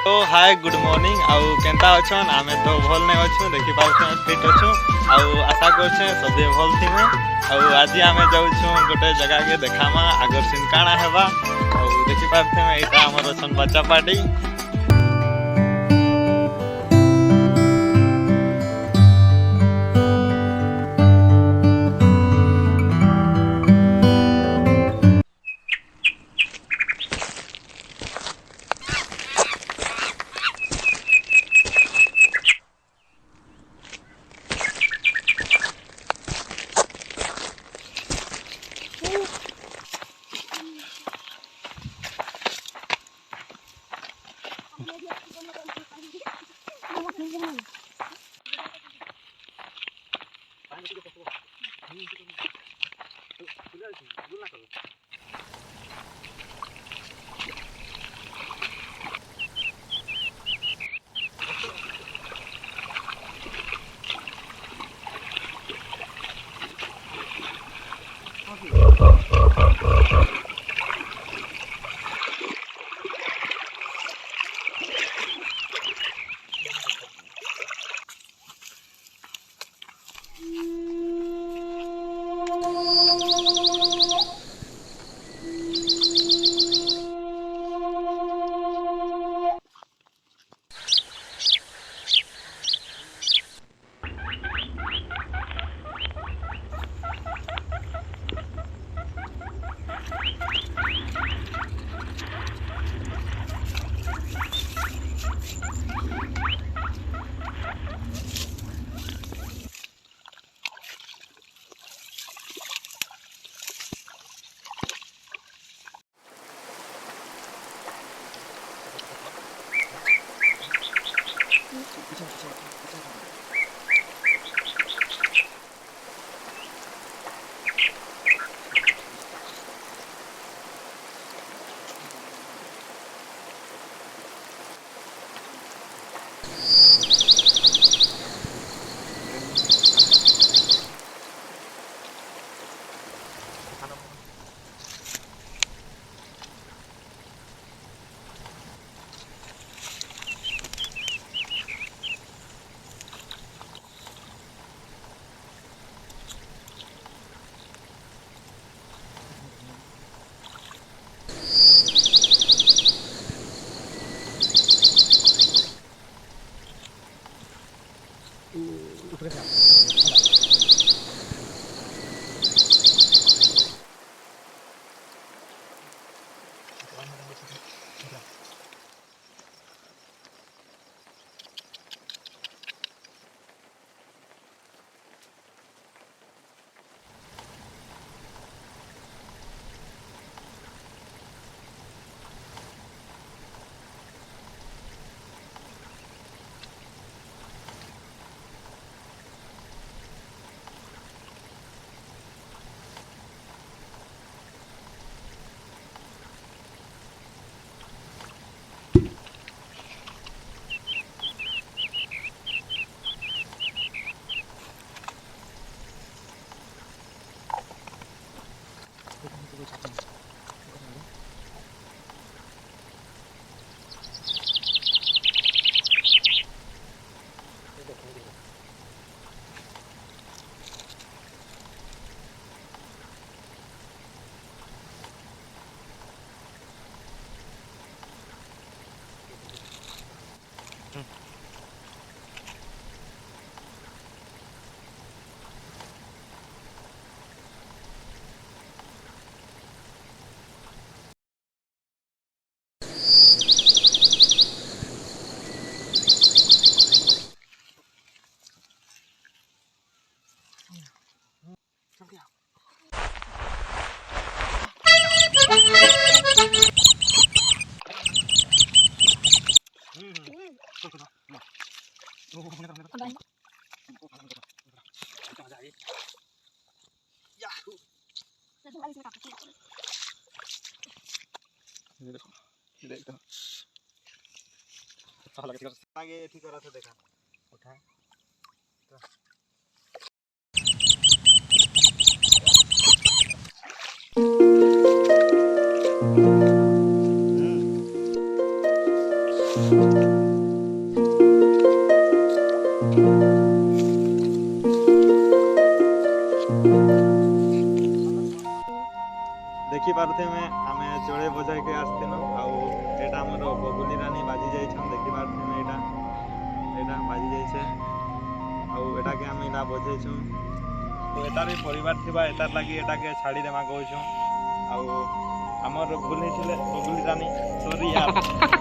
तो hi good morning आउ Kenta अछन आमे तो भल नै अछु देखि पाउछन फिट अछु आउ आशा करछे सबे भल थिमे आउ आज आमे जाउ छु गोटे जगह के देखामा आगर सिन काना हेबा आउ देखि पाउछन एटा हमर अछन बच्चा पार्टी आगे ठीक करा था देखा उठा तो ଦେଖିପାରୁଥିବେ ଆମେ ଚଳେ ବଜାଇକି ଆସିଥିଲୁ ଆଉ ଏଇଟା ଆମର ବବୁଲି ରାନୀ ବାଜି ଯାଇଛନ୍ ଦେଖିପାରୁଥିବେ ଏଇଟା ବାଜି ଯାଇଛେ ଆଉ ଏଟାକେ ଆମେ ଏଇଟା ବଜେଇଛୁ ତ ଏଟାରେ ପରିବାର ଥିବା ଏଟାର ଲାଗି ଏଟାକେ ଛାଡ଼ିଦେମା କହୁଛୁ ଆଉ ଆମର ଭୁଲ ହେଇଥିଲେ ବବୁଲି ରାନୀ ସରି ୟାର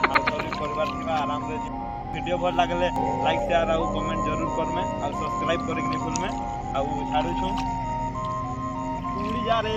ଆଉ ସରି ପରିବାର ଥିବା ଆରାମରେ ଭିଡ଼ିଓ ଭଲ ଲାଗିଲେ ଲାଇକ୍ ସେୟାର ଆଉ କମେଣ୍ଟ ଜରୁର କରମେ ଆଉ ସବସ୍କ୍ରାଇବ୍ କରିକି ଭୁଲମେ ଆଉ ଛାଡ଼ୁଛୁ ଯା ରେ